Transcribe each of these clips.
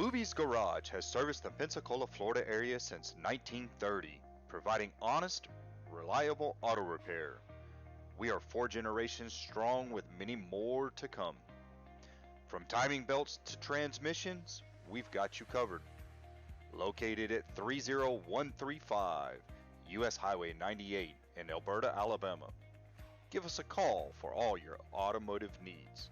Luby's Garage has serviced the Pensacola, Florida area since 1930, providing honest, reliable auto repair. We are 4 generations strong with many more to come. From timing belts to transmissions, we've got you covered. Located at 30135 US Highway 98 in Alberta, Alabama. Give us a call for all your automotive needs.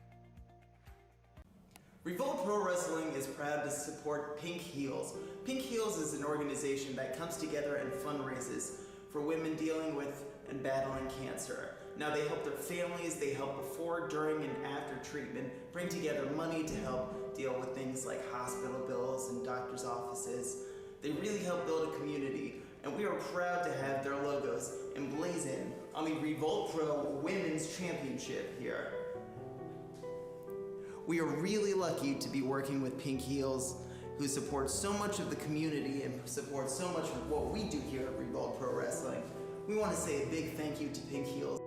Revolt Pro Wrestling is proud to support Pink Heals. Pink Heals is an organization that comes together and fundraises for women dealing with and battling cancer. Now they help their families, they help before, during, and after treatment, bring together money to help deal with things like hospital bills and doctor's offices. They really help build a community, and we are proud to have their logos emblazoned on the Revolt Pro Women's Championship here. We are really lucky to be working with Pink Heals, who supports so much of the community and supports so much of what we do here at Revolt Pro Wrestling. We want to say a big thank you to Pink Heals.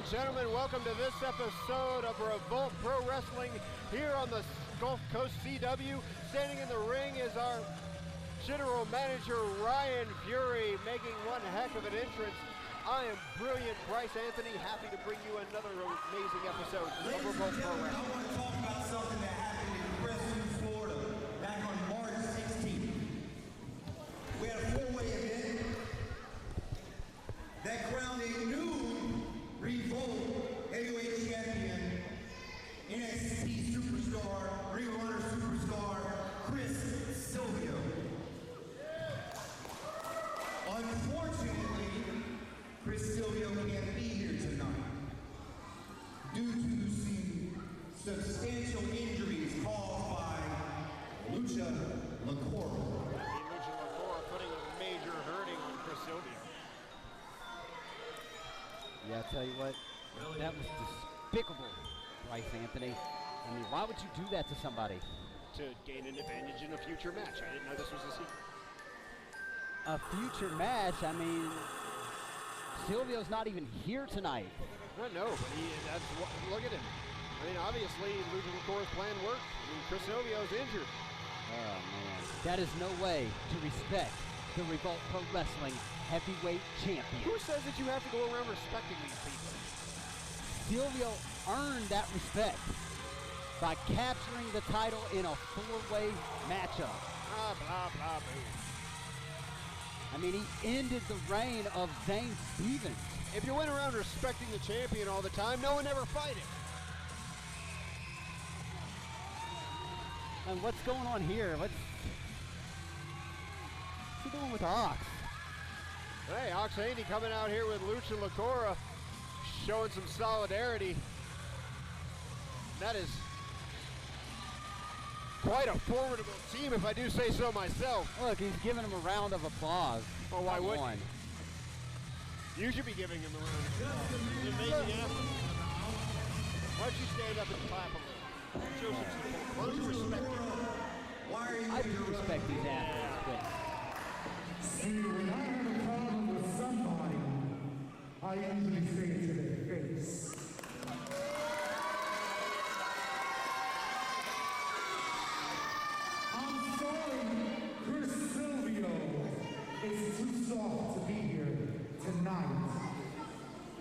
Gentlemen, welcome to this episode of Revolt Pro Wrestling here on the Gulf Coast CW. Standing in the ring is our general manager, Ryan Fury, making one heck of an entrance. I am Brilliant Bryce Anthony, happy to bring you another amazing episode of Revolt Pro Wrestling. I want to talk about something that happened in Preston, Florida, back on March 16th. We had a 4-way event that crowned a new Revolt Heavyweight Champion, NXT Superstar, Ring of Honor Superstar, Chris Silvio. Unfortunately, Chris Silvio can't be here tonight due to some substantial injuries caused by Lucha Locura. Lucha Locura putting a major hurting on Chris Silvio. Yeah, I'll tell you what, that was despicable, Bryce Anthony. I mean, why would you do that to somebody? To gain an advantage in a future match. I didn't know this was a secret. A future match? I mean, Silvio's not even here tonight. I know, but look at him. I mean, obviously, Lucha Locura's plan worked. I mean, Chris Silvio's injured. Oh, man. That is no way to respect the Revolt Pro Wrestling Heavyweight Champion. Who says that you have to go around respecting these people? Silvio earned that respect by capturing the title in a 4-way matchup. Blah, blah, blah, boo. I mean, he ended the reign of Zane Stevens. If you went around respecting the champion all the time, no one ever fight him. And what's going on here? What's he doing with Ox? Hey, Oxford Haney coming out here with Lucha Locura, showing some solidarity. That is quite a formidable team, if I do say so myself. Look, he's giving him a round of applause. Well, why wouldn't you? You should be giving him a round of applause. He's an amazing athlete. Why don't you stand up and clap a little? Show some support. Why don't you respect him? I do respect these athletes, but see, when I have a problem with somebody, I usually say it to their face. I'm sorry, Chris Silvio is too soft to be here tonight.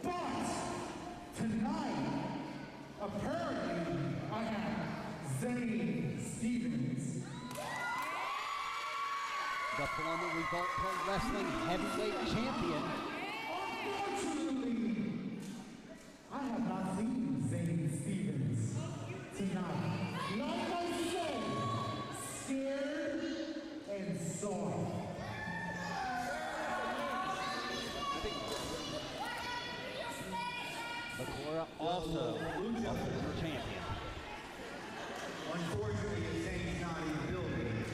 But tonight, apparently, I have Zane Stevens. The former Revolt Pro Wrestling heavyweight champion. Unfortunately, I have not seen Zane Stevens tonight. Like I said, scared and soft. Locura also a former champion. Unfortunately, if Zane's not in the building,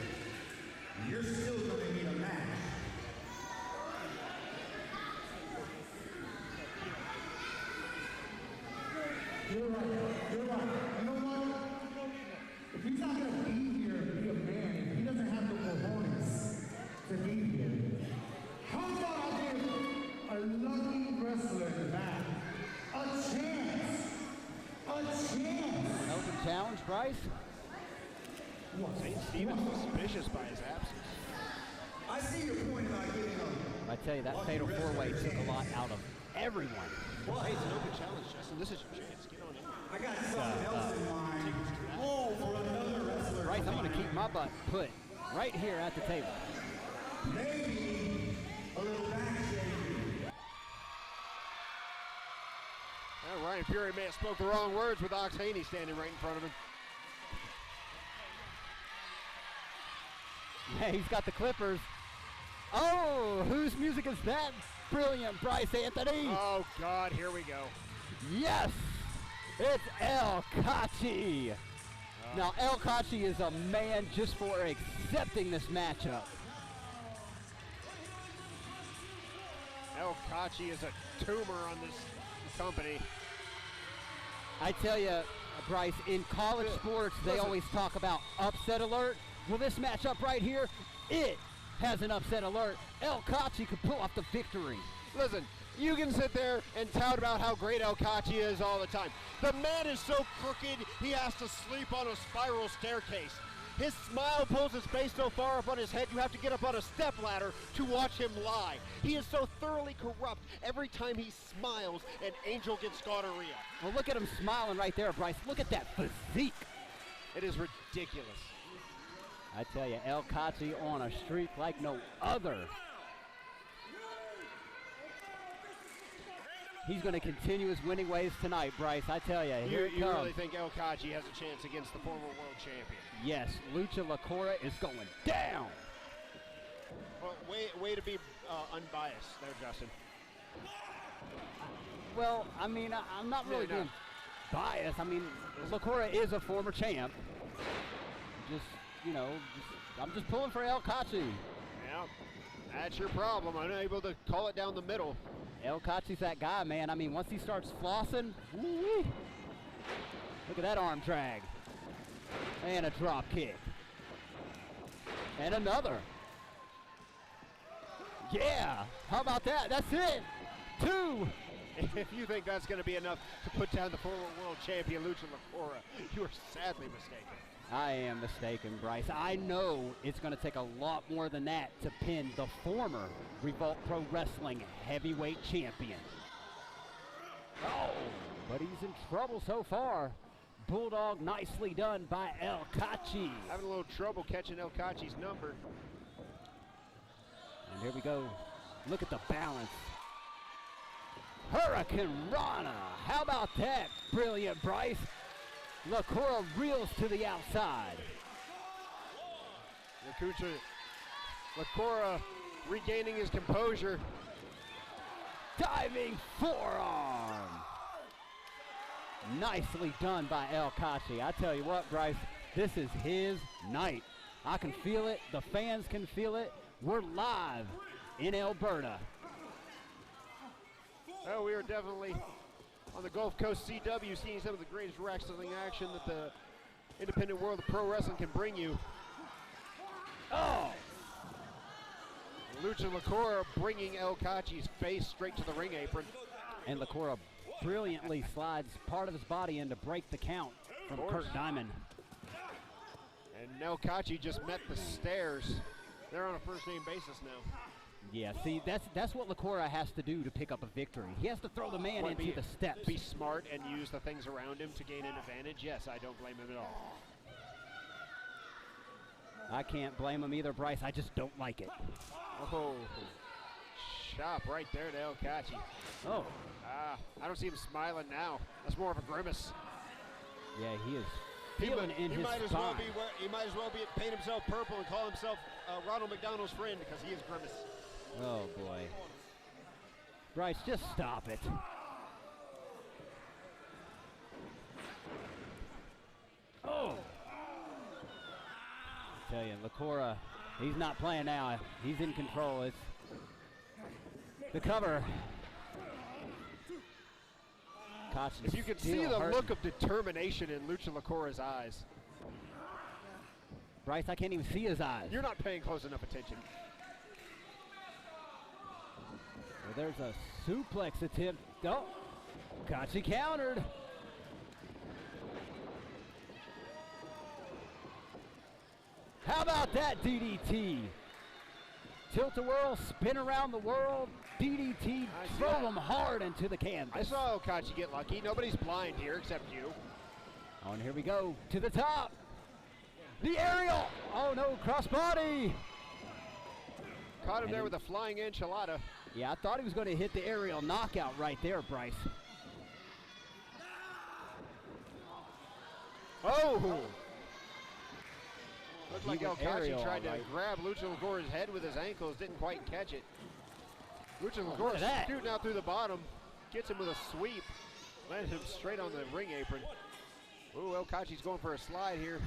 you're still going to need a match. You're right. You're right. You know what? If he's not going to be here and be a man, if he doesn't have the cojones to be here, how about I give a lucky wrestler back a chance? A chance! An open challenge, Bryce? St. Stephen's suspicious by his absence. I see your point about giving up. I tell you, that fatal four-way took a lot out of everyone. Hey, it's an open challenge, Justin. This is your chance. Get on in. I got something else in mind. Oh, for another wrestler. Bryce, I'm going to keep my butt put right here at the table. Maybe a little back shaking. Ryan Fury may have spoke the wrong words with Ox Haney standing right in front of him. Yeah, he's got the clippers. Oh, whose music is that? Brilliant, Bryce Anthony. Oh, God, here we go. Yes, it's El Cachi. Now, El Cachi is a man just for accepting this matchup. El Cachi is a tumor on this company. I tell you, Bryce, in college sports, they always talk about upset alert. Well, this matchup right here, it has an upset alert. El Cachi could pull off the victory. Listen, you can sit there and tout about how great El Cachi is all the time. The man is so crooked, he has to sleep on a spiral staircase. His smile pulls his face so far up on his head, you have to get up on a stepladder to watch him lie. He is so thoroughly corrupt, every time he smiles, an angel gets gonorrhea. Well, look at him smiling right there, Bryce. Look at that physique. It is ridiculous. I tell you, El Cachi on a streak like no other. He's going to continue his winning ways tonight, Bryce. I tell you, here it comes. You really think El Cachi has a chance against the former world champion? Yes, Lucha Locura is going down. Well, way to be unbiased there, Justin. Well, I mean, I'm not really being biased. I mean, Locura is a former champ. Just, you know, I'm just pulling for El Cachi. Yeah, that's your problem. Unable to call it down the middle. El Cachi's that guy, man. I mean, once he starts flossing, woo-wee. Look at that arm drag. And a drop kick. And another. Yeah, how about that? That's it. 2. If you think that's going to be enough to put down the former world champion Lucha Locura, you are sadly mistaken. I am mistaken, Bryce. I know it's going to take a lot more than that to pin the former Revolt Pro Wrestling heavyweight champion. Oh, but he's in trouble so far. Bulldog nicely done by El Cachi. Having a little trouble catching El Cachi's number. And here we go. Look at the balance. Hurricane Rana. How about that? Brilliant, Bryce. Locura reels to the outside. Locura regaining his composure. Diving forearm. Nicely done by El Cachi. I tell you what, Bryce, this is his night. I can feel it. The fans can feel it. We're live in Alberta. Oh, we are definitely on the Gulf Coast CW seeing some of the greatest wrestling action that the independent world of pro wrestling can bring you. Oh! Lucha Locura bringing El Cachi's face straight to the ring apron. And Locura brilliantly slides part of his body in to break the count from Kurt Diamond. And El Cachi just met the stairs. They're on a first-name basis now. Yeah, see, that's what Locura has to do to pick up a victory. He has to throw the man into the steps. Be smart and use the things around him to gain an advantage. Yes, I don't blame him at all. I can't blame him either, Bryce. I just don't like it. Oh, chop right there to El Cachi. Oh. I don't see him smiling now. That's more of a grimace. Yeah, he is feeling in his spine. He might as well paint himself purple and call himself Ronald McDonald's friend because he is grimace. Oh, boy. Bryce, just stop it. Oh. I tell you, Locura, he's not playing now. He's in control. It's the cover. If you can see the look of determination in Lucha Locura's eyes. Bryce, I can't even see his eyes. You're not paying close enough attention. Well, there's a suplex attempt. Oh, Cachi countered. How about that DDT? Tilt-a-whirl, spin around the world, DDT, throw him hard into the canvas. I saw Cachi get lucky. Nobody's blind here except you. Oh, and here we go to the top. The aerial. Oh no, crossbody. Caught him there with a flying enchilada. Yeah, I thought he was going to hit the aerial knockout right there, Bryce. Oh! Looked like El Cachi tried to grab Lucha Locura's head with his ankles, didn't quite catch it. Lucha Locura scooting out through the bottom, gets him with a sweep, lands him straight on the ring apron. Ooh, El Cachi's going for a slide here.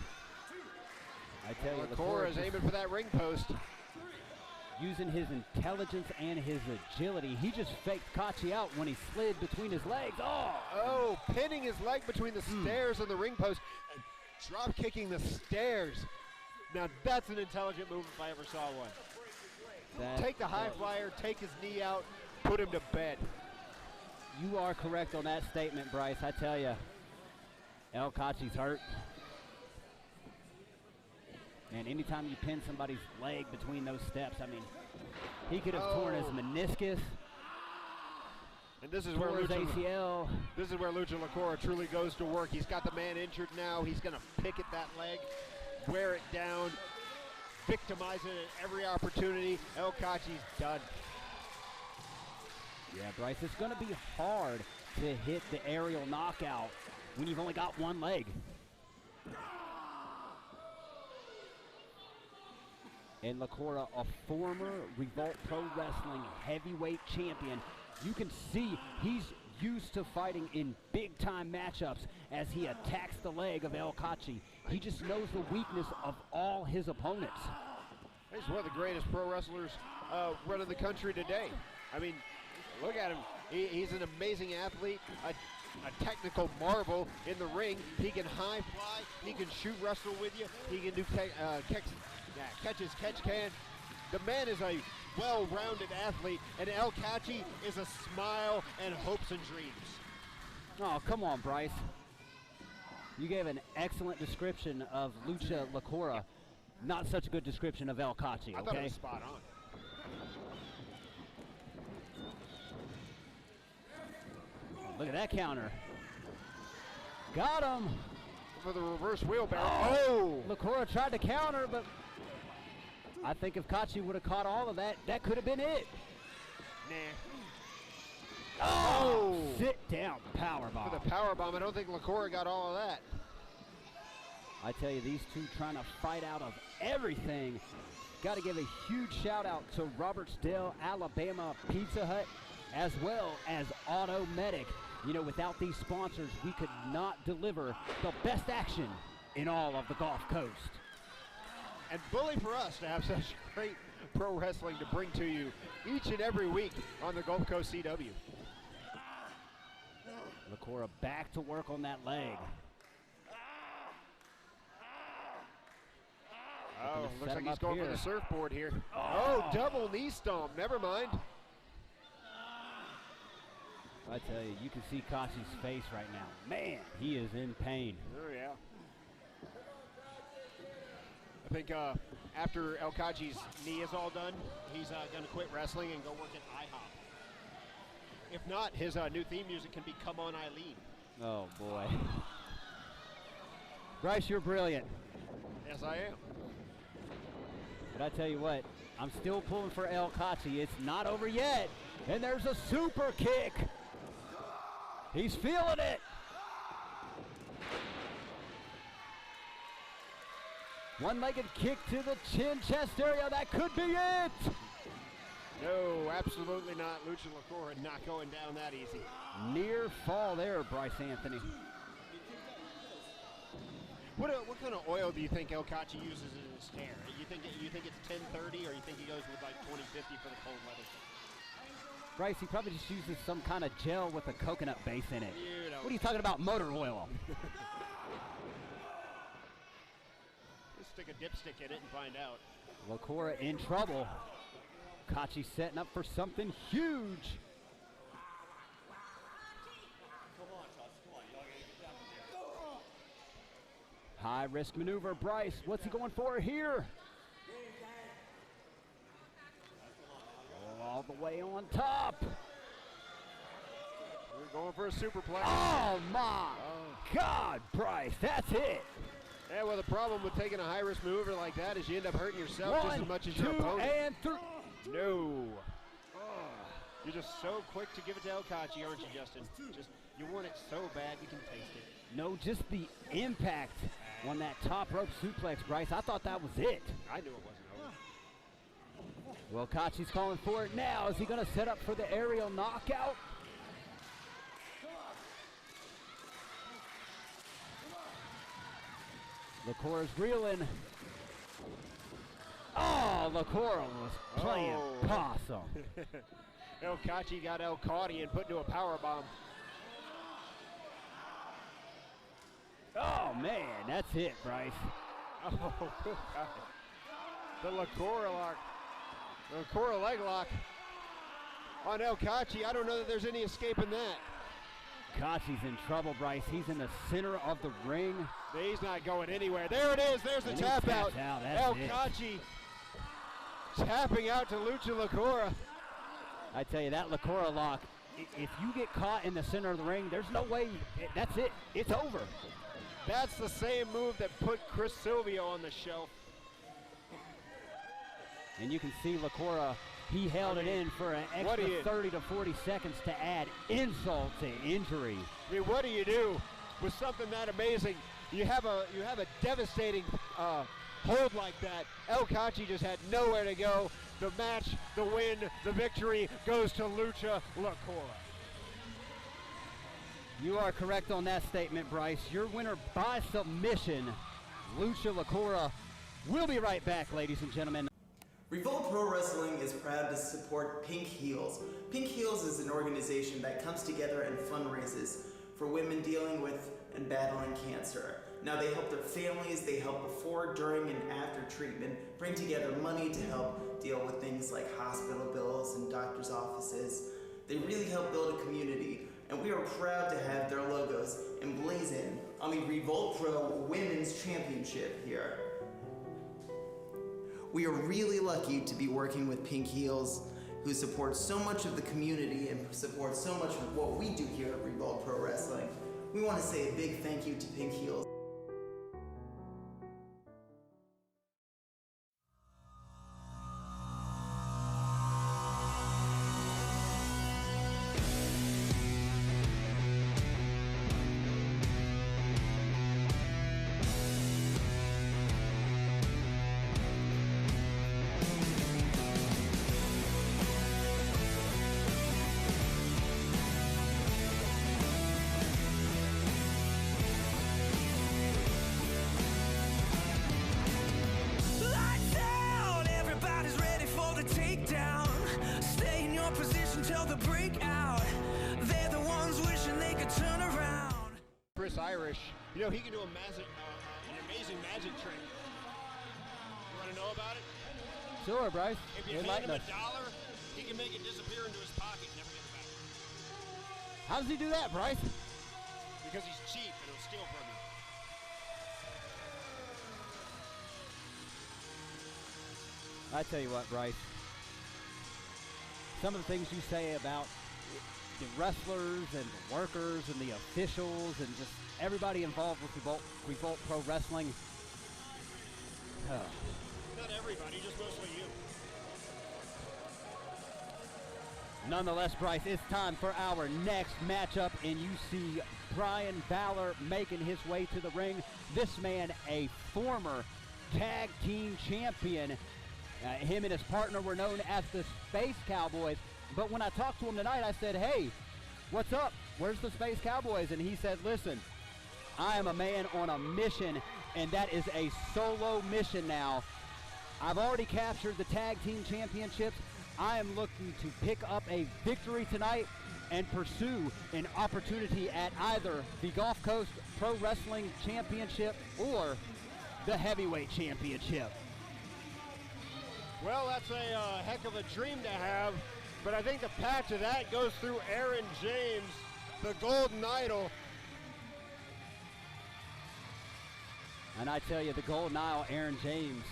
I tell you, Locura is aiming for that ring post. Using his intelligence and his agility, he just faked Cachi out when he slid between his legs. Oh, pinning his leg between the stairs and the ring post, and drop kicking the stairs. Now that's an intelligent move if I ever saw one. Take the high flyer, take his knee out, put him to bed. You are correct on that statement, Bryce. I tell you, El Cachi's hurt. And anytime you pin somebody's leg between those steps, I mean, he could have torn his meniscus. And this is where his ACL. This is where Lucha Locura truly goes to work. He's got the man injured now. He's going to pick at that leg, wear it down, victimize it at every opportunity. El Cachi's done. Yeah, Bryce, it's going to be hard to hit the aerial knockout when you've only got one leg. And Locura, a former Revolt Pro Wrestling heavyweight champion, you can see he's used to fighting in big-time matchups as he attacks the leg of El Cachi. He just knows the weakness of all his opponents. He's one of the greatest pro wrestlers running the country today. I mean, look at him. He's an amazing athlete, a technical marvel in the ring. He can high fly. He can shoot wrestle with you. He can do catches, catch can. The man is a well-rounded athlete, and El Cachi is a smile and hopes and dreams. Oh, come on, Bryce. You gave an excellent description of Lucha Locura. Not such a good description of El Cachi, okay? I thought it was spot on. Look at that counter. Got him. For the reverse wheelbarrow. Oh! Locura tried to counter, but I think if Cachi would have caught all of that, that could have been it. Nah. Oh! Sit down powerbomb. For the powerbomb, I don't think Locura got all of that. I tell you, these two trying to fight out of everything. Got to give a huge shout out to Robertsdale, Alabama Pizza Hut, as well as Auto Medic. You know, without these sponsors, we could not deliver the best action in all of the Gulf Coast. And bully for us to have such great pro wrestling to bring to you each and every week on the Gulf Coast CW. Locura back to work on that leg. Oh, looks like he's going for the surfboard here. Oh, double knee stomp. Never mind. I tell you, you can see Cachi's face right now. Man, he is in pain. Oh, yeah. I think after El Cachi's knee is all done, he's going to quit wrestling and go work at IHOP. If not, his new theme music can be Come On Eileen. Oh, boy. Bryce, you're brilliant. Yes, I am. But I tell you what, I'm still pulling for El Cachi. It's not over yet. And there's a super kick. He's feeling it. One-legged kick to the chin chest area. That could be it. No, absolutely not. Lucha Locura not going down that easy. Near fall there, Bryce Anthony. What kind of oil do you think El Cachi uses in his hair? You think it's 1030, or you think he goes with like 2050 for the cold weather? Bryce, he probably just uses some kind of gel with a coconut base in it. You know. What are you talking about, motor oil? Just stick a dipstick in it and find out. Locura in trouble. Cachi setting up for something huge. High risk maneuver, Bryce. What's he going for here? All the way on top. We're going for a superplex. Oh my God, Bryce, that's it. Yeah, well, the problem with taking a high-risk maneuver like that is you end up hurting yourself just as much as your opponent. 1, 2, and 3. No. You're just so quick to give it to El Cachi, aren't you, Justin? Just, you want it so bad you can taste it. No, just the impact on that top rope suplex, Bryce. I thought that was it. I knew it wasn't over. Well, Cachi's calling for it now. Is he going to set up for the aerial knockout? Locura's reeling. Oh, Locura was playing possum. El Cachi got El Cachi and put into a power bomb. Oh, man, that's it, Bryce. Oh, God. The Locura lock. The Locura leg lock on El Cachi. I don't know that there's any escaping that. Cachi's in trouble, Bryce. He's in the center of the ring. He's not going anywhere. There it is. There's the tap out. El Cachi tapping out to Lucha Locura. I tell you, that Locura lock, if you get caught in the center of the ring, there's no way. That's it. It's over. That's the same move that put Chris Silvio on the shelf. And you can see Locura, he held it in for an extra 30 to 40 seconds to add insult to injury. I mean, what do you do with something that amazing? You have a devastating hold like that. El Cachi just had nowhere to go. The match, the win, the victory goes to Lucha Locura. You are correct on that statement, Bryce. Your winner by submission, Lucha Locura. We'll be right back, ladies and gentlemen. Revolt Pro Wrestling is proud to support Pink Heals. Pink Heals is an organization that comes together and fundraises for women dealing with and battling cancer. Now, they help their families, they help before, during, and after treatment, bring together money to help deal with things like hospital bills and doctor's offices. They really help build a community, and we are proud to have their logos emblazoned on the Revolt Pro Women's Championship here. We are really lucky to be working with Pink Heals, who support so much of the community and support so much of what we do here at Revolt Pro Wrestling. We want to say a big thank you to Pink Heals. Irish. You know, he can do an amazing magic trick. You want to know about it? Sure, Bryce. If you hand him $1, he can make it disappear into his pocket and never get it back. How does he do that, Bryce? Because he's cheap and he'll steal from you. I tell you what, Bryce. Some of the things you say about the wrestlers and the workers and the officials and just everybody involved with Revolt Pro Wrestling. Not everybody, just most Nonetheless, Bryce, it's time for our next matchup, and you see Brian Valor making his way to the ring. This man, a former tag team champion. Him and his partner were known as the Space Cowboys. But when I talked to him tonight, I said, hey, what's up? Where's the Space Cowboys? And he said, listen, I am a man on a mission, and that is a solo mission now. I've already captured the tag team championships. I am looking to pick up a victory tonight and pursue an opportunity at either the Gulf Coast Pro Wrestling Championship or the Heavyweight Championship. Well, that's a heck of a dream to have, but I think the patch of that goes through Aaron James, the Golden Idol. And I tell you, the Golden Idol, Aaron James,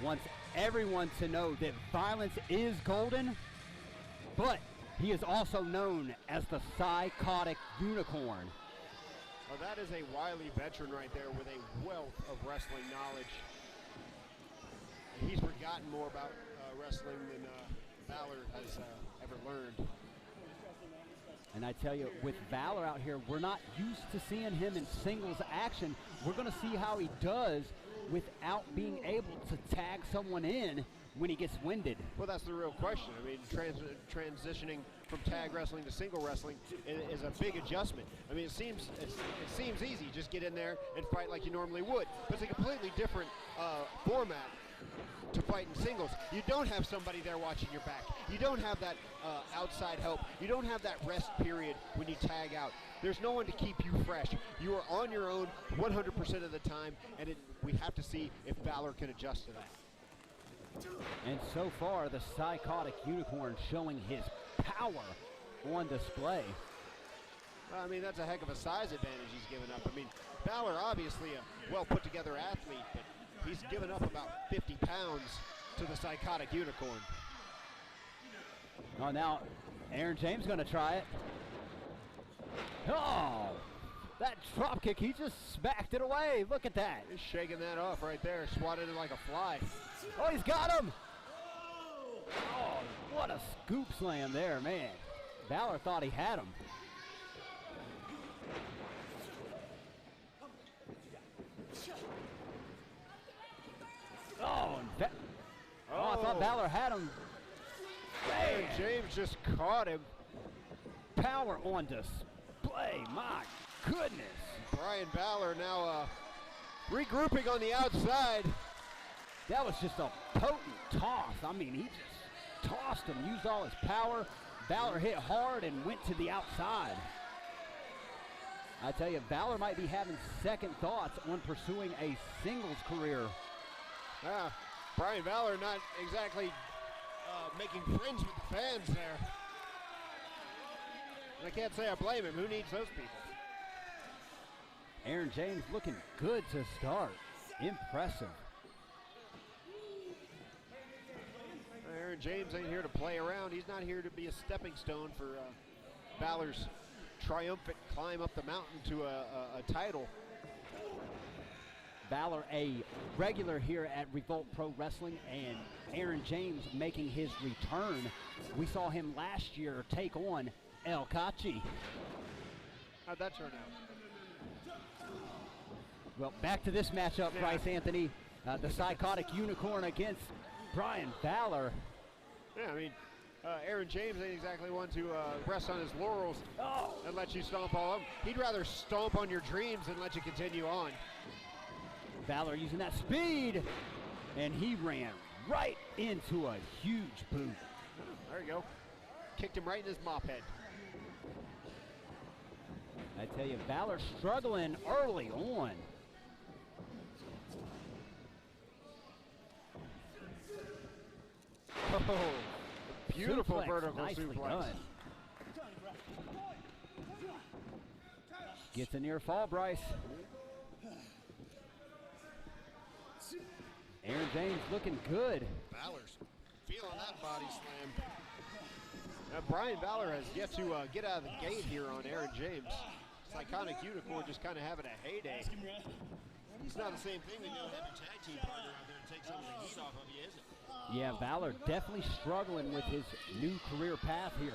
wants everyone to know that violence is golden, but he is also known as the Psychotic Unicorn. Well, that is a wily veteran right there with a wealth of wrestling knowledge. He's forgotten more about wrestling than Valor has ever learned. And I tell you, with Valor out here, we're not used to seeing him in singles action. We're going to see how he does without being able to tag someone in when he gets winded. Well, that's the real question. I mean, transitioning from tag wrestling to single wrestling is a big adjustment. I mean, it seems easy. Just get in there and fight like you normally would. But it's a completely different format to fight in singles. You don't have somebody there watching your back. You don't have that outside help. You don't have that rest period when you tag out. There's no one to keep you fresh. You are on your own 100% of the time, and we have to see if Valor can adjust to that. And so far, the Psychotic Unicorn showing his power on display. Well, I mean, that's a heck of a size advantage he's given up. I mean, Valor, obviously a well-put-together athlete, but he's given up about 50 pounds to the Psychotic Unicorn. Oh, now Aaron James going to try it. Oh, that drop kick, he just smacked it away. Look at that. He's shaking that off right there, swatted it like a fly. Oh, he's got him. Oh, what a scoop slam there, man. Valor thought he had him. Oh, I thought Valor had him. Man, James just caught him. Power on display, my goodness. Brian Valor now regrouping on the outside. That was just a potent toss. I mean, he just tossed him, used all his power. Valor hit hard and went to the outside. I tell you, Valor might be having second thoughts on pursuing a singles career. Brian Valor not exactly making friends with the fans there. And I can't say I blame him. Who needs those people? Aaron James looking good to start. Impressive. Aaron James ain't here to play around. He's not here to be a stepping stone for Valor's triumphant climb up the mountain to a title. Valor, a regular here at Revolt Pro Wrestling, and Aaron James making his return. We saw him last year take on Cachi. How'd that turn out? Well, back to this matchup, Yeah. Bryce Anthony. The Psychotic Unicorn against Brian Valor. Yeah, I mean, Aaron James ain't exactly one to rest on his laurels and let you stomp all of them. He'd rather stomp on your dreams than let you continue on. Valor using that speed, and he ran right into a huge boot. There you go. Kicked him right in his mop head. I tell you, Valor struggling early on. Oh, beautiful Suplex, vertical nicely suplex. done. Gets a near fall, Bryce. Aaron James looking good. Valor's feeling that body slam. Now, Brian Valor has yet to get out of the gate here on Aaron James. Psychotic Unicorn just kind of having a heyday. It's not the same thing when you don't have your tag team partner out there to take some of the heat off of you, is it? Yeah, Valor definitely struggling with his new career path here.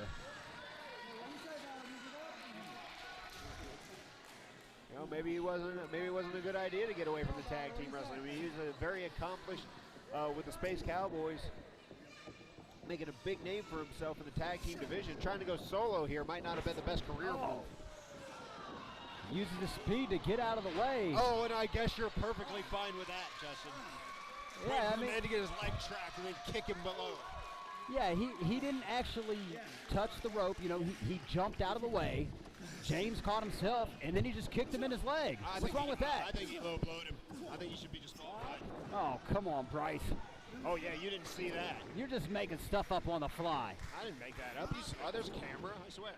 You know, maybe it wasn't a good idea to get away from the tag team wrestling. I mean, he's very accomplished with the Space Cowboys, making a big name for himself in the tag team division. Trying to go solo here might not have been the best career move. Uses the speed to get out of the way. Oh, and I guess you're perfectly fine with that, Justin. Yeah, I mean, mean, to get his leg trapped and then kick him below. Yeah, he didn't actually touch the rope. You know, he jumped out of the way. James caught himself, and then he just kicked him in his leg. What's wrong with that? I think he low-blowed him. I think he should be disqualified. Oh, come on, Bryce. Oh, yeah, you didn't see that. You're just making stuff up on the fly. I didn't make that up. You saw there's a camera, I swear.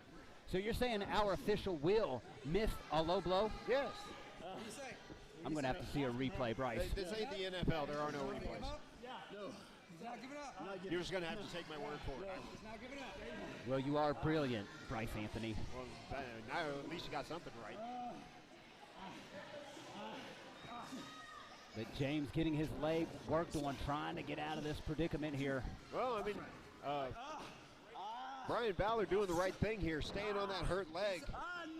So you're saying our official Will missed a low blow? Yes. I'm going to have to see a replay, Bryce. This ain't the NFL. There are no replays. No. He's not giving up. You're just going to have to take my word for it. He's not giving up. Well, you are brilliant, Bryce Anthony. Well, now at least you got something right. But James getting his leg worked on, trying to get out of this predicament here. Well, I mean, Brian Valor doing the right thing here, staying on that hurt leg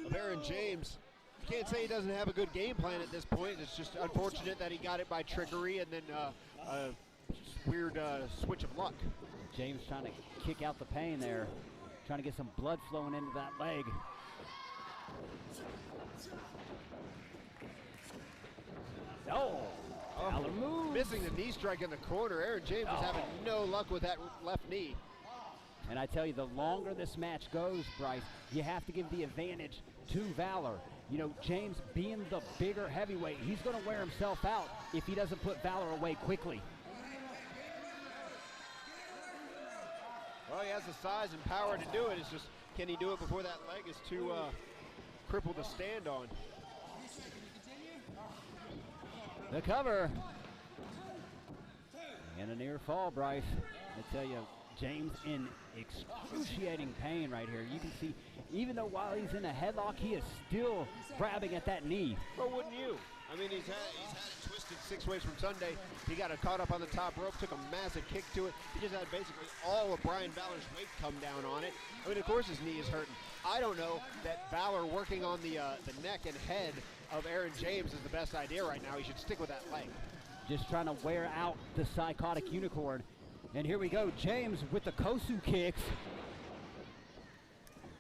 of Aaron James. You can't say he doesn't have a good game plan at this point. It's just unfortunate that he got it by trickery and then a weird switch of luck. James trying to kick out the pain there, trying to get some blood flowing into that leg. Oh, Valor moves. Missing the knee strike in the corner. Aaron James is having no luck with that left knee. And I tell you, the longer this match goes, Bryce, you have to give the advantage to Valor. You know, James being the bigger heavyweight, he's going to wear himself out if he doesn't put Valor away quickly. Well, he has the size and power to do it. It's just, can he do it before that leg is too crippled to stand on? The cover. And a near fall, Bryce. I tell you, James in excruciating pain right here. You can see, even though while he's in a headlock, he is still grabbing at that knee. Well, wouldn't you? I mean, he's had it twisted 6 ways from Sunday. He got it caught up on the top rope, took a massive kick to it. He just had basically all of Brian Valor's weight come down on it. I mean, of course his knee is hurting. I don't know that Valor working on the neck and head of Aaron James is the best idea right now. He should stick with that leg. Just trying to wear out the psychotic unicorn. And here we go, James with the Kosu kicks.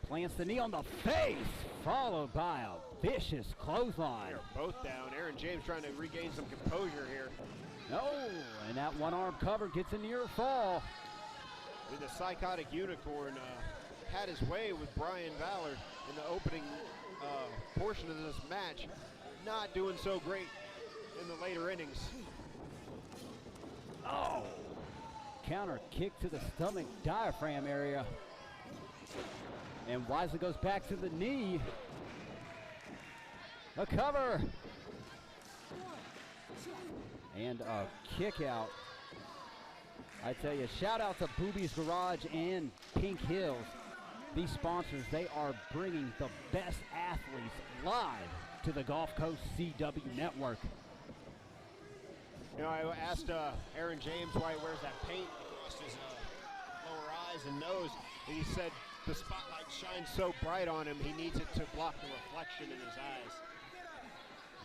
Plants the knee on the face, followed by a vicious clothesline. They're both down. Aaron James trying to regain some composure here. Oh, and that one-arm cover gets a near fall. I mean, the psychotic unicorn had his way with Brian Valor in the opening portion of this match. Not doing so great in the later innings. Oh, counter kick to the stomach diaphragm area. And Wisely goes back to the knee. A cover. And a kick out. I tell you, shout out to Booby's Garage and Pink Hills. These sponsors, they are bringing the best athletes live to the Gulf Coast CW network. You know, I asked Aaron James why he wears that paint across his lower eyes and nose. And he said the spotlight shines so bright on him, he needs it to block the reflection in his eyes.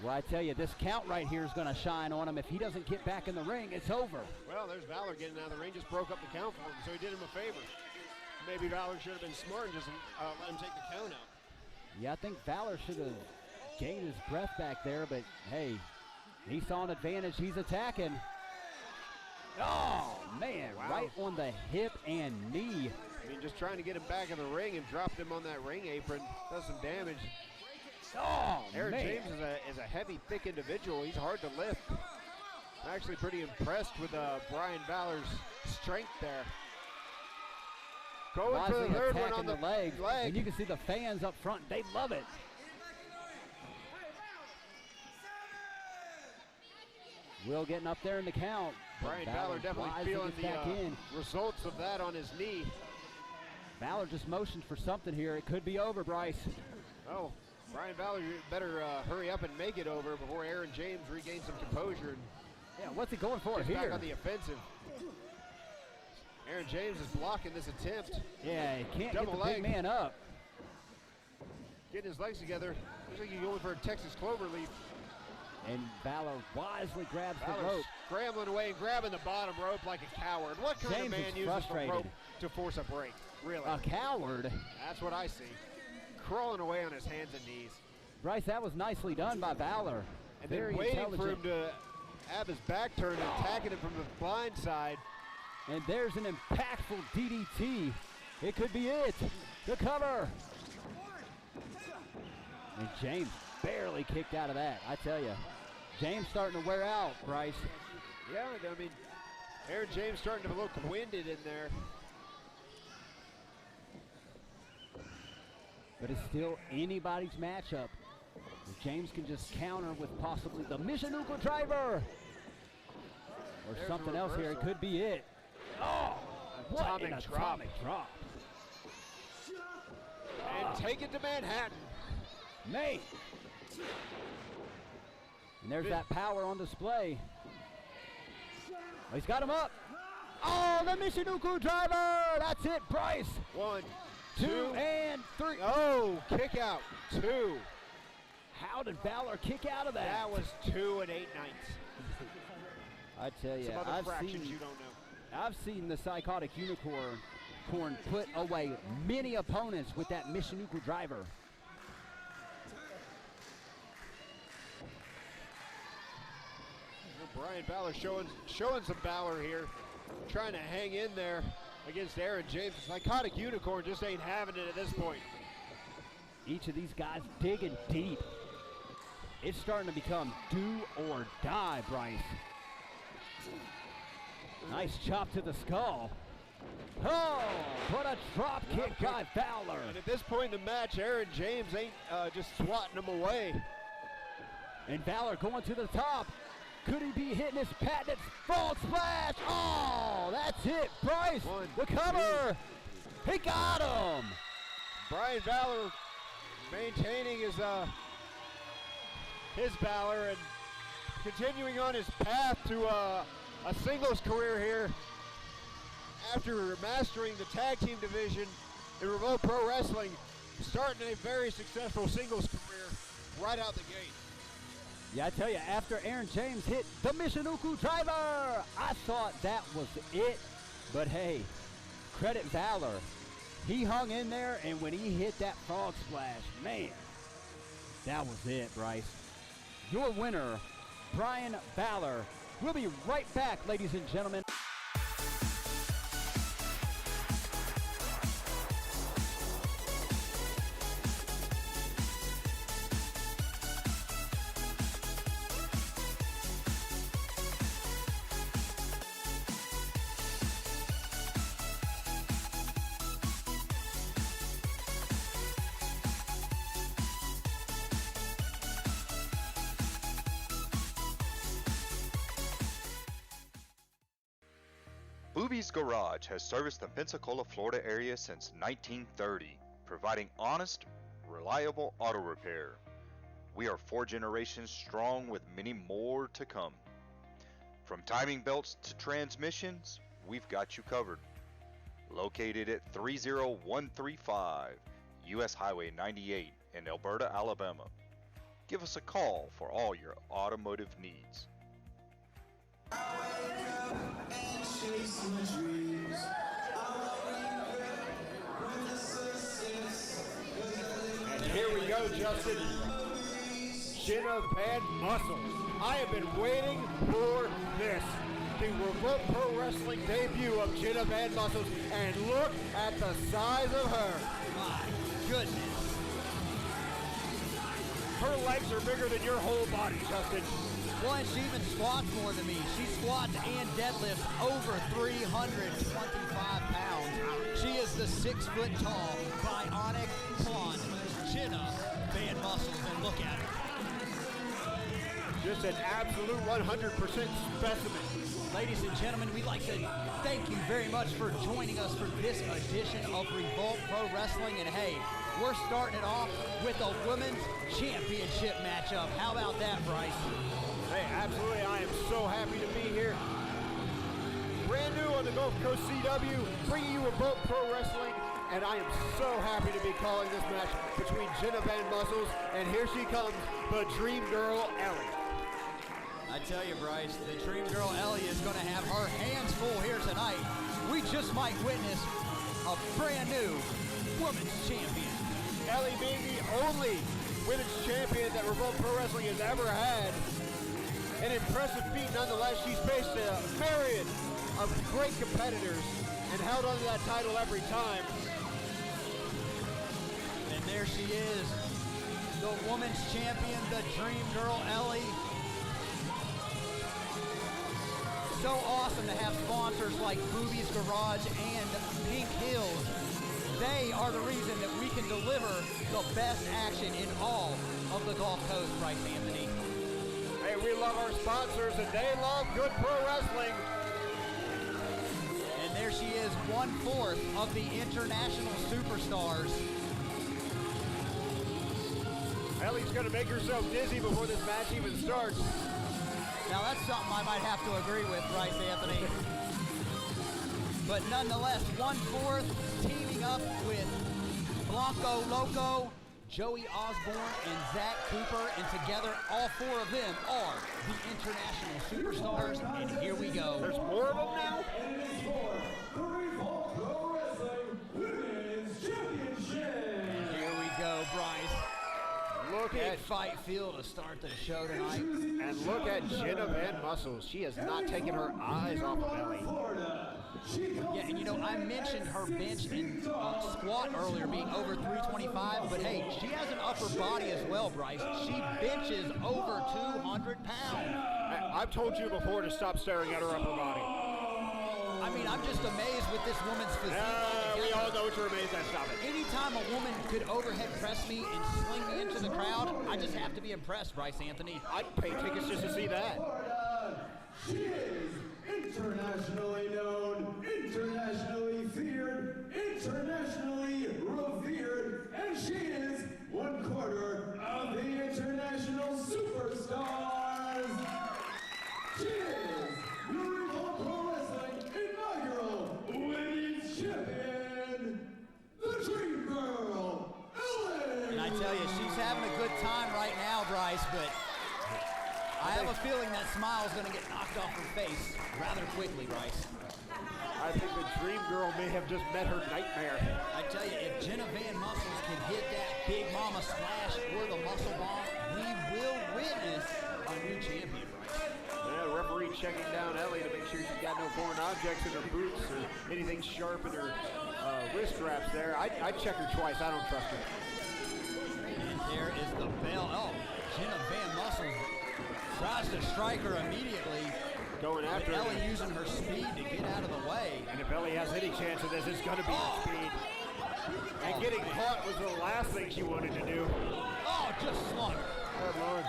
Well, I tell you, this count right here is going to shine on him. If he doesn't get back in the ring, it's over. Well, there's Valor getting out of the ring. Just broke up the count for him, so he did him a favor. Maybe Valor should have been smart and just let him take the count out. Yeah, I think Valor should have gained his breath back there, but hey, he saw an advantage. He's attacking. Oh, man, wow. Right on the hip and knee. I mean, just trying to get him back in the ring and dropped him on that ring apron. Does some damage. Oh, Aaron man. James is a heavy, thick individual. He's hard to lift. I'm actually pretty impressed with Brian Valor's strength there. Going for the third one on the leg. And you can see the fans up front. They love it. Will getting up there in the count. Brian Valor definitely feeling the results of that on his knee. Valor just motioned for something here. It could be over, Bryce. Oh, Brian Valor better hurry up and make it over before Aaron James regains some composure. Yeah, what's he going for Gets here? back on the offensive. Aaron James is blocking this attempt. Yeah, he can't Double get the leg. big man up. Getting his legs together. Looks like he's going for a Texas cloverleaf. And Valor wisely grabs the Valor rope. scrambling away and grabbing the bottom rope like a coward. What kind James of man is uses the frustrated. rope to force a break? Really? A coward. That's what I see. Crawling away on his hands and knees. Bryce, that was nicely done by Valor. And Very then waiting for him intelligent. to have his back turned and attacking him from the blind side. And there's an impactful DDT. It could be it. The cover. And James barely kicked out of that, I tell you. James starting to wear out, Bryce. Yeah, I mean, Aaron James starting to look winded in there. But it's still anybody's matchup. If James can just counter with possibly the Michinoku driver. Or There's something a else here. It reversal. could be it. Oh, what Atomic an drop. atomic drop. And take it to Manhattan. Man. And there's that power on display. Oh, he's got him up. Oh, the Michinoku driver. That's it, Bryce. 1, 2 2, and 3. Oh, kick out. 2. How did Valor kick out of that? That was 2 and 8 nights. I tell you, Some other I've fractions seen, you don't know. I've seen the Psychotic Unicorn put away many opponents with that Michinoku driver. Brian Valor showing some Valor here, trying to hang in there against Aaron James. The Psychotic Unicorn just ain't having it at this point. Each of these guys digging deep. It's starting to become do or die, Bryce. Nice chop to the skull. Oh, what a drop kick by Valor. And at this point in the match, Aaron James ain't just swatting him away. And Valor going to the top. Could he be hitting his patented frog splash? Oh, that's it, Bryce. 1, the cover. He got him. Brian Valor maintaining his Valor and continuing on his path to a singles career here after mastering the tag team division in Revolt Pro Wrestling, starting a very successful singles career right out the gate. Yeah, I tell you, after Aaron James hit the Michinoku driver, I thought that was it. But hey, credit Valor. He hung in there, and when he hit that frog splash, man, that was it, Bryce. Your winner, Brian Valor. We'll be right back, ladies and gentlemen. Booby's Garage has serviced the Pensacola, Florida area since 1930, providing honest, reliable auto repair. We are 4 generations strong with many more to come. From timing belts to transmissions, we've got you covered. Located at 30135 US Highway 98 in Alberta, Alabama. Give us a call for all your automotive needs. And here we go, Justin. Jenna Van Muscles. I have been waiting for this. The Revolt Pro Wrestling debut of Jenna Van Muscles. And look at the size of her. My goodness. Her legs are bigger than your whole body, Justin. Well, and she even squats more than me. She squats and deadlifts over 325 pounds. She is the 6-foot-tall, bionic blonde Jenna Van Muscles, and look at her. Just an absolute 100% specimen. Ladies and gentlemen, we'd like to thank you very much for joining us for this edition of Revolt Pro Wrestling. And hey, we're starting it off with a women's championship matchup. How about that, Bryce? Hey, absolutely. I am so happy to be here. Brand new on the Gulf Coast CW, bringing you Revolt Pro Wrestling, and I am so happy to be calling this match between Jenna Van Muscles, and here she comes, the Dream Girl, Ellie. I tell you, Bryce, the Dream Girl Ellie is going to have her hands full here tonight. We just might witness a brand new women's champion. Ellie being the only women's champion that Revolt Pro Wrestling has ever had. An impressive feat nonetheless. She's faced a myriad of great competitors and held onto that title every time. And there she is, the women's champion, the Dream Girl Ellie. So awesome to have sponsors like Boobies Garage and Pink Hills. They are the reason that we can deliver the best action in all of the Gulf Coast, Bryce Anthony. Hey, we love our sponsors and they love good pro wrestling. And there she is, 1/4 of the international superstars. Ellie's gonna make herself dizzy before this match even starts. Now that's something I might have to agree with, Bryce Anthony. But nonetheless, 1/4 teaming up with Blanco Loco, Joey Osborne, and Zach Cooper, and together all 4 of them are the international superstars, and here we go. There's more of them now? The Revolt Pro Wrestling Women's Championship. And here we go, Bryce. Look Big at fight feel to start the show tonight. and look at Jenna Van Muscles. She has not taken her eyes off of Ellie. Yeah, and you know, I mentioned her bench and squat earlier being over 325, but hey, she has an upper body as well, Bryce. She benches over 200 pounds. I've told you before to stop staring at her upper body. I mean, I'm just amazed with this woman's physique. We all know what you're amazed at. Stop it. Anytime a woman could overhead press me and sling me into the crowd, I just have to be impressed, Bryce Anthony. I'd pay tickets just to see that. She is internationally known, internationally feared, internationally revered, and she is 1/4 of the international superstars. She is the Revolt Pro Wrestling inaugural women's champion, the Dream Girl, Ellie. And I tell you, she's having a good time right now, Bryce, but I have a feeling that smile's going to get knocked off her face rather quickly, Bryce. I think the Dream Girl may have just met her nightmare. I tell you, if Jenna Van Muscles can hit that Big Mama Splash or the Muscle Bomb, we will witness a new champion, Bryce. Yeah, the referee checking down Ellie to make sure she's got no foreign objects in her boots or anything sharp in her wrist straps there. I'd check her twice. I don't trust her. And there is the bell. Oh, Jenna Van Muscles tries to strike her immediately. Going after her. Ellie using her speed to get out of the way. And if Ellie has any chance of this, it's going to be her speed. And getting caught was the last thing she wanted to do. Oh, just slung her. Good Lord.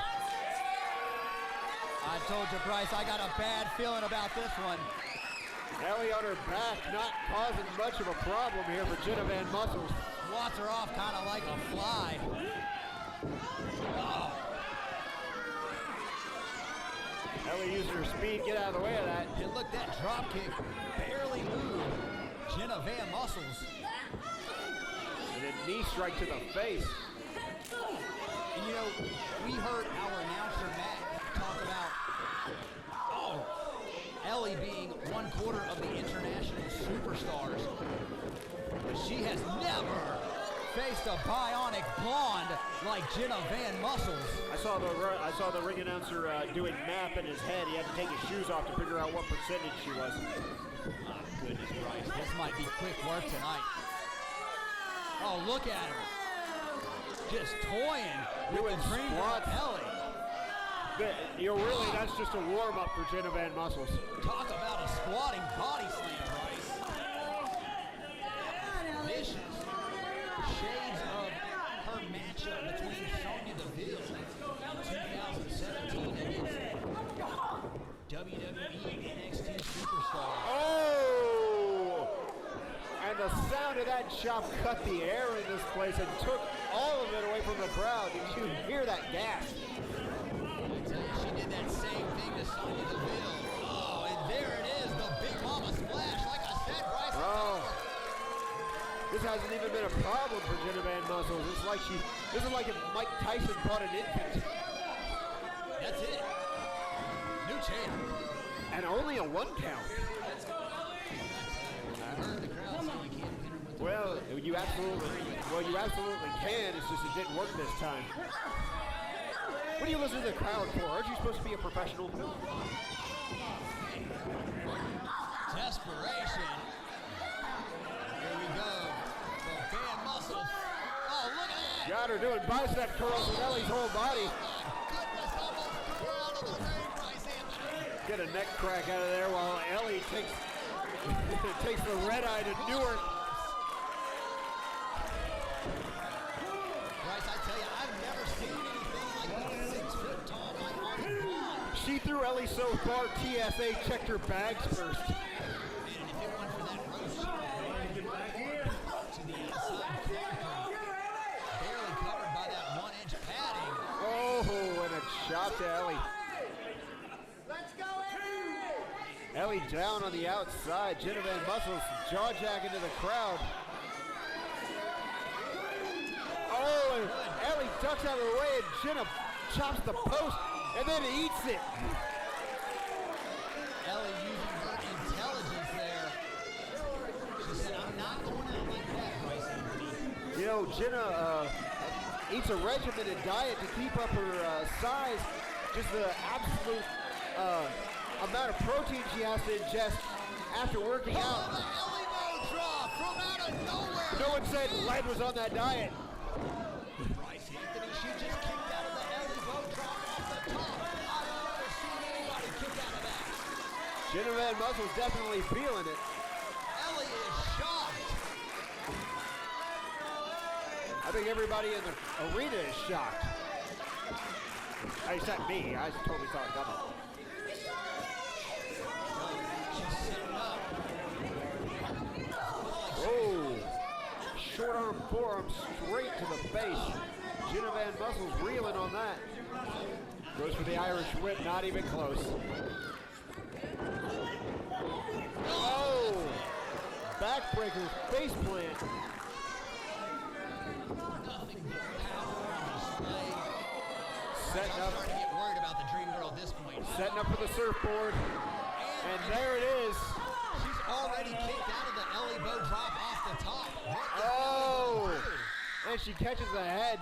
I told you, Bryce, I got a bad feeling about this one. Ellie on her back, not causing much of a problem here for Jenna Van Muscles. Swats her off kind of like a fly. Oh. Ellie using her speed, get out of the way of that. And look, that drop kick barely moved Jenna Van Muscles. And a knee strike to the face. And you know, we heard our announcer, Matt, talk about, Ellie being 1/4 of the international superstars. But she has never faced a bionic blonde like Jenna Van Muscles. I saw the ring announcer doing math in his head. He had to take his shoes off to figure out what percentage she was. My goodness, Bryce, this might be quick work tonight. Oh, look at her. Just toying with the Dream Girl Ellie. Really, that's just a warm-up for Jenna Van Muscles. Talk about a squatting body slam, Bryce. Vicious. Shades of her matchup between Sonya Deville in 2017 against WWE NXT Superstar. Oh! And the sound of that chop cut the air in this place and took all of it away from the crowd. Did you hear that gasp? I tell you, she did that same thing to Sonya Deville. Oh, and there it is, the Big Mama Splash. Like I said, Bryce. Oh. This hasn't even been a problem for Jenna Van Muscles. This is like if Mike Tyson caught an infant. That's it. New champ. And only a 1 count. Well, you absolutely can. It's just it didn't work this time. What do you listen to the crowd for? Aren't you supposed to be a professional? Desperation. Here we go. The Van Muscles. Oh, look at that. Got her doing bicep curls with Ellie's whole body. Goodness, almost threw her out of the ring, Bryce Anthony. Get a neck crack out of there while Ellie takes the red eye to Newark. Bryce, I tell you, I've never seen anything like this 6 foot tall by She threw Ellie so far, TSA checked her bags first. Man, and if it weren't for that rope, she would to the outside corner. Barely covered by that 1-inch padding. Oh, and a chop to Ellie. Let's go, Ellie! Ellie down on the outside. Jenna Van Muscles jaw-jack into the crowd. Oh, and Ellie ducks out of the way and Jenna chops the post and then eats it. Ellie using her intelligence there. She said, I'm not going out like that, Bryce Anthony. You know, Jenna eats a regimented diet to keep up her size. Just the absolute amount of protein she has to ingest after working out. The elbow drop from out of nowhere. No one said Len was on that diet. Bryce Anthony, she just kicked out of the elbow drop off the top. I've never seen anybody kick out of that. Jenna Van Muscles definitely feeling it. Ellie is shocked. I think everybody in the arena is shocked. Except me, I totally saw it coming. She's setting up. Oh, short arm, forearm straight to the face. Jenna Van Muscles reeling on that. Goes for the Irish whip, not even close. Oh, backbreaker, face plant. Nothing but power on display. Setting I'm up, starting to get worried about the Dream Girl at this point. setting up for the surfboard. And there it is. She's already kicked out of the Ellie bow drop off the top. Oh, and she catches the head.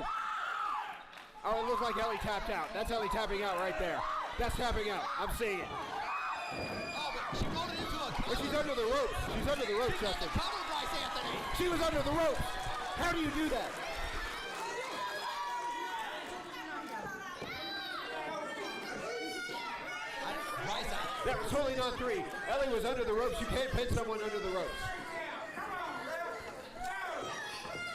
Oh, it looks like Ellie tapped out. That's Ellie tapping out right there. That's tapping out. I'm seeing it. Oh, but she rolled it into a cover. But she's under the ropes. She's under the ropes, She's got the Justin. cover, Bryce Anthony. She was under the ropes. How do you do that? Bryce, That was totally not 3. Ellie was under the ropes. You can't pin someone under the ropes.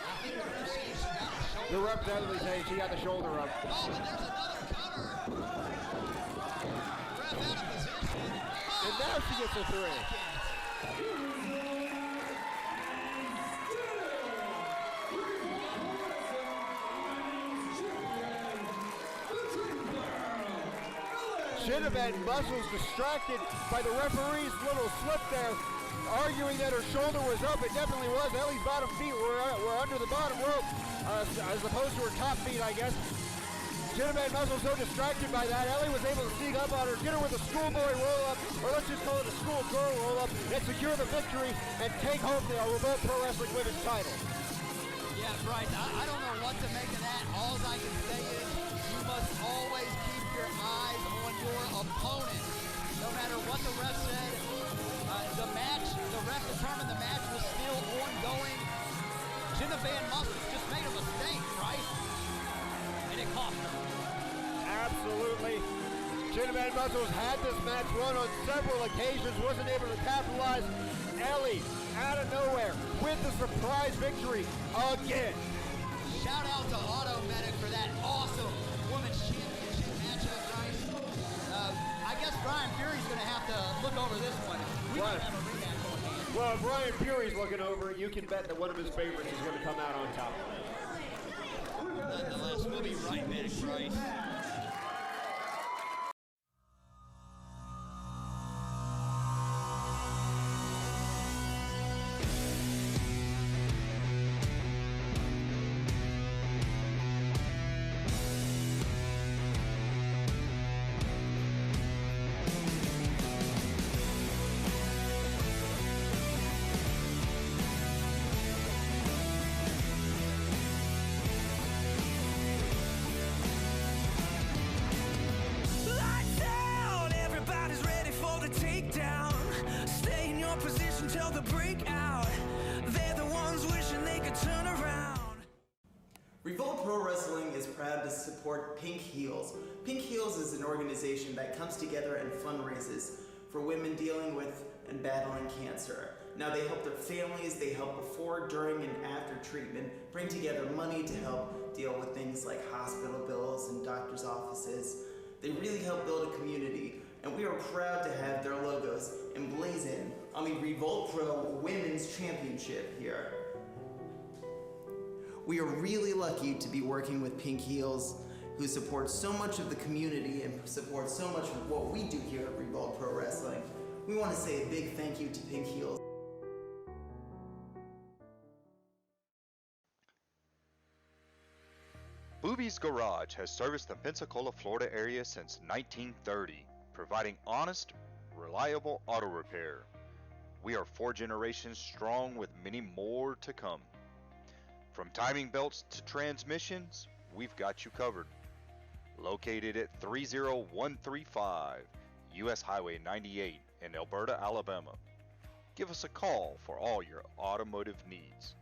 I think the ref saying she got a shoulder. The ref definitely saying she got the shoulder up. Oh, but there's another cover. Ref out of position. And now she gets a 3. Jenna Van Muscles distracted by the referee's little slip there, arguing that her shoulder was up. It definitely was. Ellie's bottom feet were under the bottom rope, as opposed to her top feet, I guess. Jenna Van Muscles so distracted by that, Ellie was able to sneak up on her, get her with a schoolboy roll-up, or let's just call it a schoolgirl roll-up, and secure the victory and take home the Revolt Pro Wrestling Women's title. Yeah, Bryce, I don't know what to make of that. All I can say is you must always keep your eyes on your opponent. No matter what the ref said, the ref determined the match was still ongoing. Jenna Van Muscles just made a mistake, Bryce, and it cost her. Absolutely. Jenna Van Muscles had this match won on several occasions, wasn't able to capitalize. Ellie, out of nowhere, with the surprise victory again. Shout out to Auto Medic for that awesome women's championship matchup, Bryce. I guess Brian Fury's going to have to look over this one. We might have a rematch on hand. Well, if Ryan Fury's looking over, you can bet that one of his favorites is going to come out on top. Nonetheless, we'll be right back, Bryce. Revolt Pro Wrestling is proud to support Pink Heals. Pink Heals is an organization that comes together and fundraises for women dealing with and battling cancer. Now they help their families, they help before, during, and after treatment, bring together money to help deal with things like hospital bills and doctor's offices. They really help build a community, and we are proud to have their logos emblazoned on the Revolt Pro Women's Championship here. We are really lucky to be working with Pink Heals, who supports so much of the community and supports so much of what we do here at Revolt Pro Wrestling. We want to say a big thank you to Pink Heals. Booby's Garage has serviced the Pensacola, Florida area since 1930, providing honest, reliable auto repair. We are 4 generations strong with many more to come. From timing belts to transmissions, we've got you covered. Located at 30135 US Highway 98 in Alberta, Alabama. Give us a call for all your automotive needs.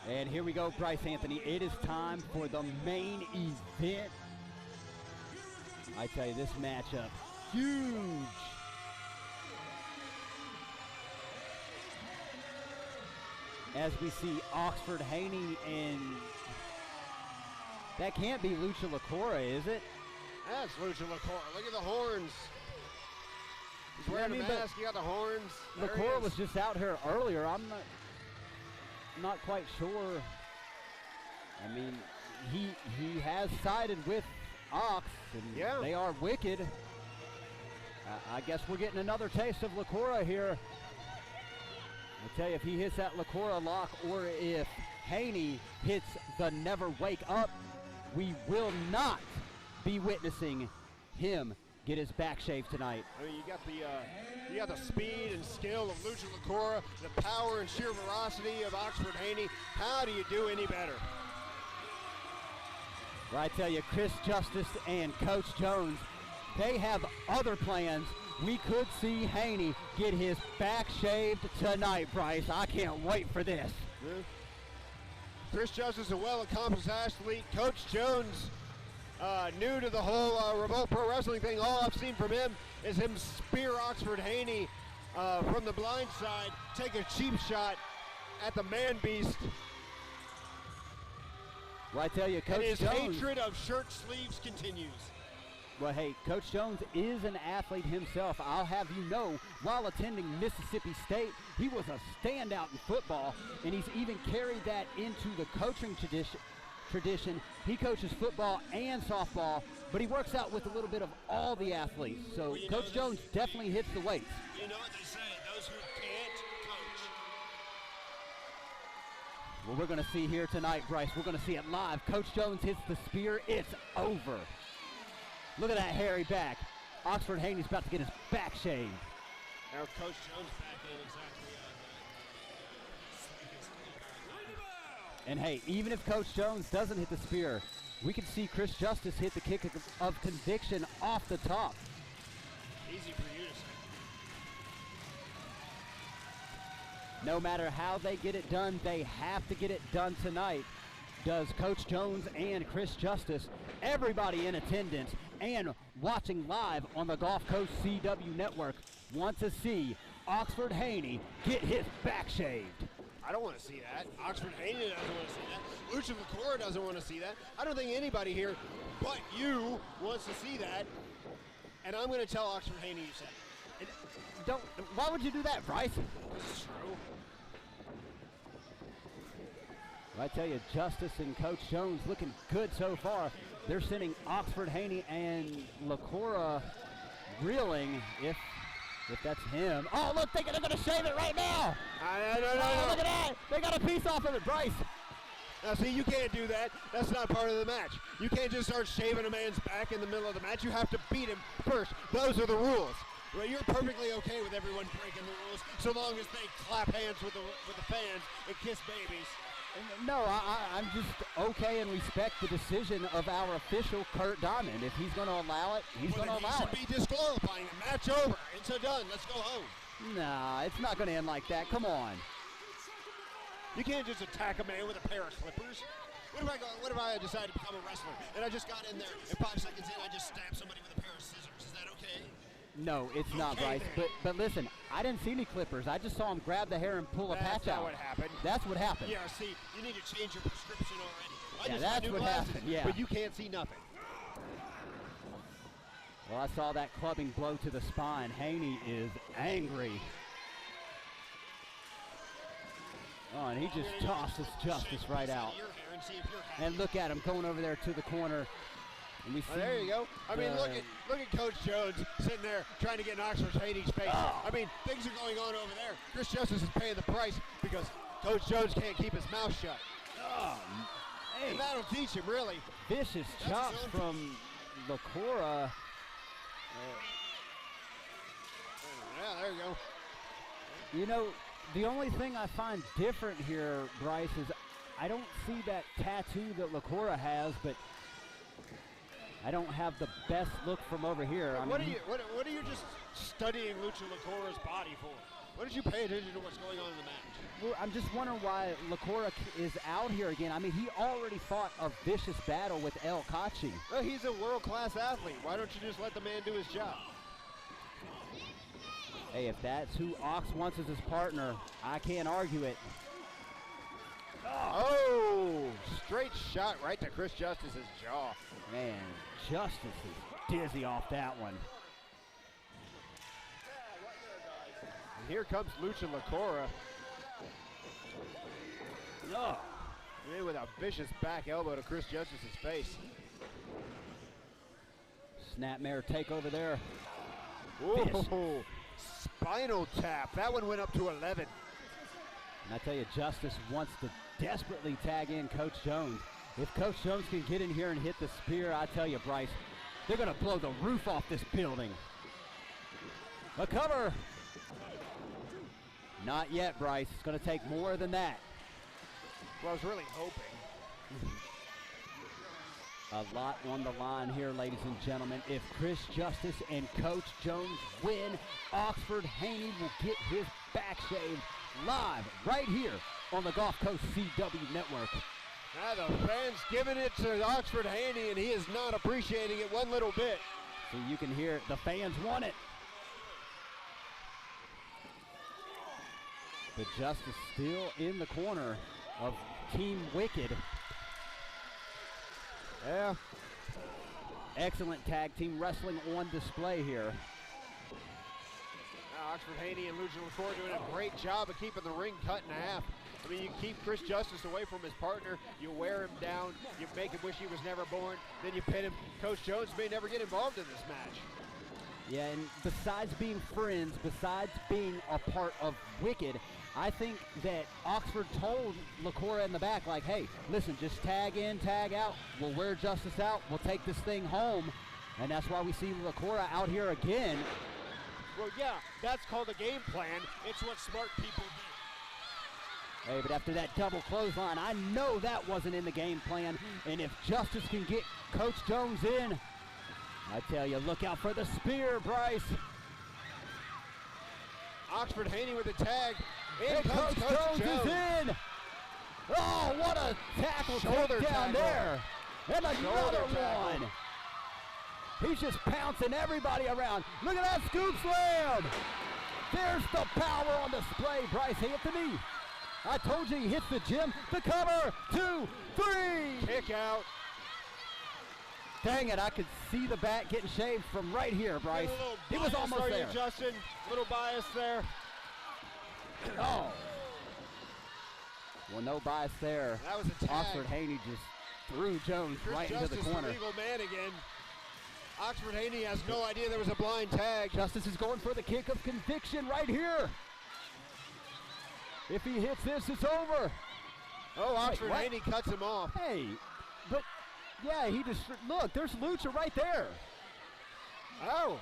And here we go, Bryce Anthony. It is time for the main event. I tell you, this matchup, huge. As we see Oxford Haney, and that can't be Lucha Locura, is it? That's Lucha Locura. Look at the horns. He's wearing a mask, you got the horns. Locura was just out here earlier. I'm not quite sure. I mean, he has sided with Ox, and they are wicked. I guess we're getting another taste of Locura here. I tell you, if he hits that Locura lock, or if Haney hits the Never Wake Up, we will not be witnessing him get his back shaved tonight. I mean, you got the speed and skill of Lucha Locura, the power and sheer ferocity of Oxford Haney. How do you do any better? Well, I tell you, Chris Justice and Coach Jones, they have other plans. We could see Haney get his back shaved tonight, Bryce. I can't wait for this. Yeah. Chris Justice, a well-accomplished athlete. Coach Jones, new to the whole Revolt Pro Wrestling thing. All I've seen from him is him spear Oxford Haney from the blind side, take a cheap shot at the man beast. Well, I tell you, Coach Jones. And his hatred of shirt sleeves continues. Well, hey, Coach Jones is an athlete himself. I'll have you know, while attending Mississippi State, he was a standout in football, and he's even carried that into the coaching tradition. He coaches football and softball, but he works out with a little bit of all the athletes. So Coach Jones definitely hits the weights. You know what they say, those who can't coach. Well, we're going to see here tonight, Bryce. We're going to see it live. Coach Jones hits the spear. It's over. Look at that hairy back. Oxford Haney's about to get his back shaved. Now Coach Jones back in exactly. And hey, even if Coach Jones doesn't hit the spear, we can see Chris Justice hit the kick of conviction off the top. Easy for you to say. No matter how they get it done, they have to get it done tonight. Does Coach Jones and Chris Justice, everybody in attendance and watching live on the Gulf Coast CW network, want to see Oxford Haney get his back shaved? I don't want to see that. Oxford Haney doesn't want to see that. Lucha Locura doesn't want to see that. I don't think anybody here but you wants to see that. And I'm going to tell Oxford Haney you said it. Why would you do that, Bryce? This is true. I tell you, Justice and Coach Jones looking good so far. They're sending Oxford Haney and Locura reeling if that's him. Oh, look, they're going to shave it right now. No. Look at that. They got a piece off of it, Bryce. Now, see, you can't do that. That's not part of the match. You can't just start shaving a man's back in the middle of the match. You have to beat him first. Those are the rules. Well, you're perfectly okay with everyone breaking the rules so long as they clap hands with the fans and kiss babies. No, I'm just okay and respect the decision of our official, Kurt Diamond. If he's going to allow it, he's going to allow it. He should be disqualifying. The match over. It's done. Let's go home. Nah, it's not going to end like that. Come on. You can't just attack a man with a pair of clippers. What if I decide to become a wrestler and I just got in there and 5 seconds in I just stabbed somebody with a pair of scissors? Is that okay? No, it's not, Bryce. But listen, I didn't see any clippers. I just saw him grab the hair and pull a patch out. That's not what happened. That's what happened. Yeah, see, you need to change your prescription already. That's what happened, yeah. But you can't see nothing. Well, I saw that clubbing blow to the spine. Haney is angry. Oh, and he just tosses Justice right out. And look at him going over there to the corner. And we see there you go. I mean, look at Coach Jones sitting there trying to get in Oxford Haney's face. Oh. I mean, things are going on over there. Chris Justice is paying the price because Coach Jones can't keep his mouth shut. Oh, hey. And that'll teach him, really. Vicious chops from Locura. Yeah, there you go. You know, the only thing I find different here, Bryce, is I don't see that tattoo that Locura has, but I don't have the best look from over here. What are you just studying Lucha Locura's body for? Why don't you pay attention to what's going on in the match? Well, I'm just wondering why Locura is out here again. I mean, he already fought a vicious battle with Cachi. Well, he's a world-class athlete. Why don't you just let the man do his job? Hey, if that's who Ox wants as his partner, I can't argue it. Oh, straight shot right to Chris Justice's jaw. Man, Justice is dizzy off that one. And here comes Lucha Locura. Oh. In with a vicious back elbow to Chris Justice's face. Snapmare takeover there. Ooh, spinal tap. That one went up to 11. And I tell you, Justice wants to desperately tag in Coach Jones. If Coach Jones can get in here and hit the spear, I tell you, Bryce, they're going to blow the roof off this building. A cover. Not yet, Bryce. It's going to take more than that. Well, I was really hoping. A lot on the line here, ladies and gentlemen. If Chris Justice and Coach Jones win, Oxford Haney will get his back shaved live right here on the Gulf Coast CW network. Now the fans giving it to Oxford Haney, and he is not appreciating it one little bit. So you can hear it. The fans want it. But Justice still in the corner of Team Wicked. Yeah. Excellent tag team wrestling on display here. Now Oxford Haney and Lucha Locura doing a great job of keeping the ring cut in half. I mean, you keep Chris Justice away from his partner, you wear him down, you make him wish he was never born, then you pin him. Coach Jones may never get involved in this match. Yeah, and besides being friends, besides being a part of Wicked, I think that Oxford told Locura in the back, like, hey, listen, just tag in, tag out. We'll wear Justice out. We'll take this thing home. And that's why we see Locura out here again. Well, yeah, that's called a game plan. It's what smart people Hey, but after that double clothesline, I know that wasn't in the game plan. And if Justice can get Coach Jones in, I tell you, look out for the spear, Bryce. Oxford Haney with the tag. And Coach Jones is in. Oh, what a tackle Shoulder down tackle. there. And another Shoulder tackle. one. He's just pouncing everybody around. Look at that scoop slam. There's the power on display, Bryce Anthony. I told you he hits the gym. The cover, 2, 3. Kick out. Dang it, I could see the bat getting shaved from right here, Bryce. He was almost there. Justin. Little bias there. Oh. Well, no bias there. That was a tag. Oxford Haney just threw Jones Chris right Justice, into the corner. the legal man again. Oxford Haney has no idea there was a blind tag. Justice is going for the kick of conviction right here. If he hits this, it's over. Oh, Oxford what? Haney cuts him off. Hey, but yeah, he just, look, there's Lucha right there. Oh.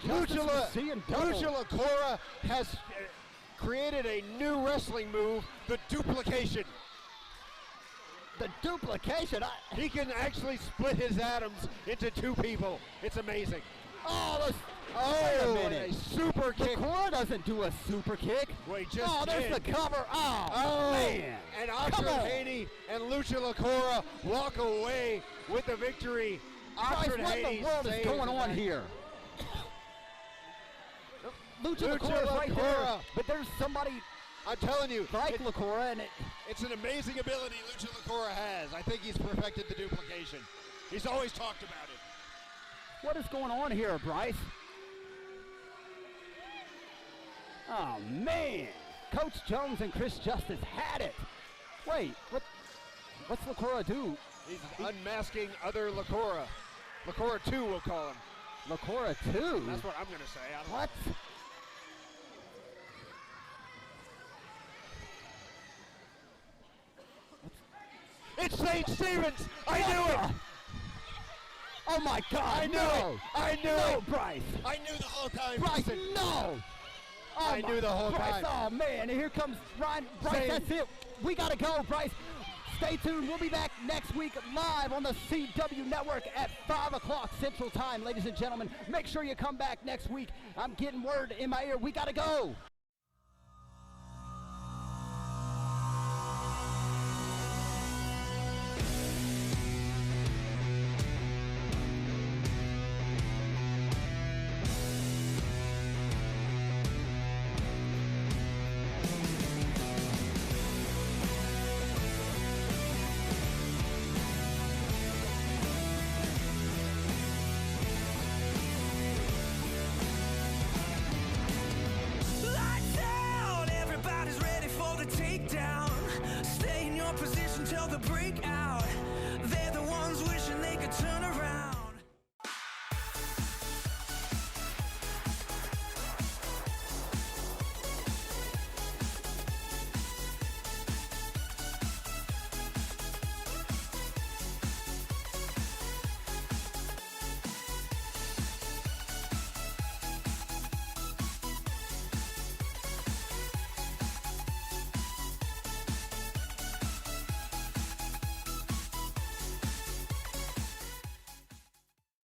Justice was seeing double. Lucha Locura has created a new wrestling move, the duplication. The duplication. He can actually split his atoms into two people. It's amazing. Oh, Oh, wait a minute. a super kick. Locura doesn't do a super kick. Well, he just Oh, there's did. the cover. Oh, man. And Come Oxford on. Haney and Lucha Locura walk away with the victory. Oxford Bryce, what in Haney the world is saves going the on match. here? Lucha Lucha Locura's right there, Locura. but there's somebody I'm telling you, like Locura, and it's an amazing ability Lucha Locura has. I think he's perfected the duplication. He's always talked about it. what is going on here, Bryce? Oh, man. Coach Jones and Chris Justice had it. Wait, what's Locura do? He's unmasking other Locura. Locura 2, we'll call him. Locura 2? That's what I'm going to say. I don't know. What? It's St. Stevens! I knew it! Oh, my God. I knew no. it! I knew No, it! Bryce. I knew the whole time. Bryce, Listen, no. Oh, I knew the whole Bryce, time. Oh, man. And here comes Ryan. Bryce, Same. that's it. We got to go, Bryce. Stay tuned. We'll be back next week live on the CW Network at 5 o'clock Central Time, ladies and gentlemen. Make sure you come back next week. I'm getting word in my ear. We got to go. Lights out, everybody's ready for the takedown. Stay in your position till the breakout. They're the ones wishing they could turn